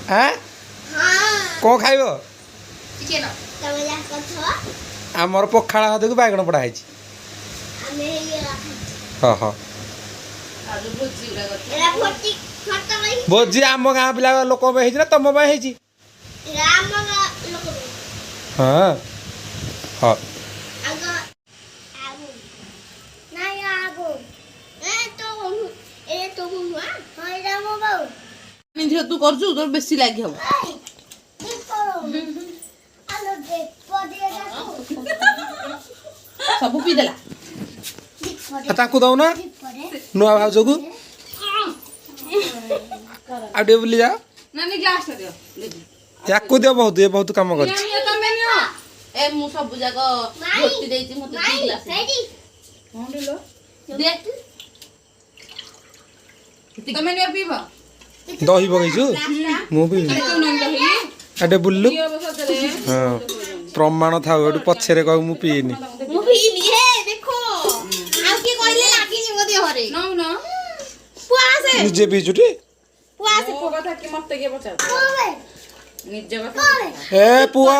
हाँ कौन खाइब चिकेन आमर पखाड़ हाथ को बैगण पड़ा है हाँ हाँ भोजी आम गाँ पिला लोक तुम हाँ हाँ ଝିଅ ତୁ କରୁଛୁ ତୋର ବେଶୀ ଲାଗି ହବ ସବୁ ପିଇଦେଲା ताकू दौना नुआ भाज को आ बुली जा ନାନୀ ଗ୍ଲାସ ଦିଅ याकू दियो बहुत ये बहुत काम कर ତମେ ନିଅ ଏ ମୁଁ ସବୁ ଯାକ ଭର୍ତ୍ତି ଦେଇଛି ମତେ ଦି ଗ୍ଲାସ ଦେ ତମେ ନିଅ ପିଇବ दही पकईचु मु भी आटे बुल्लु हाँ प्रमाण था पछरे कह मु पीनी निजे पीचुटी ए पुआ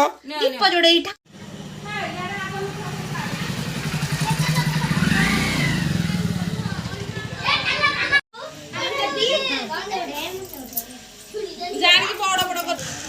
ଜାଣିକି ବଡ ବଡ କଥା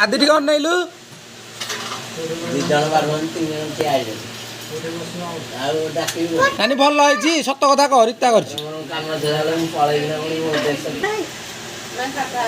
ଆଦି ଟିକେ ଅନେଇଲୁ ଦି ଜଣ ବାରୁଛନ୍ତି 3 ଜଣ ଠିଆ ହେଇଛନ୍ତି ଆଉ ଡାକିବି ନାନୀ ଭଲ ହେଇଛି ସତ କଥା କହ ରୀତା କରିଛି କାମ ଧରାଲେ ମୁଁ ପଳେଇବି ନା ପୁଣି ମୋ ଦେଶ ନା ଖାତା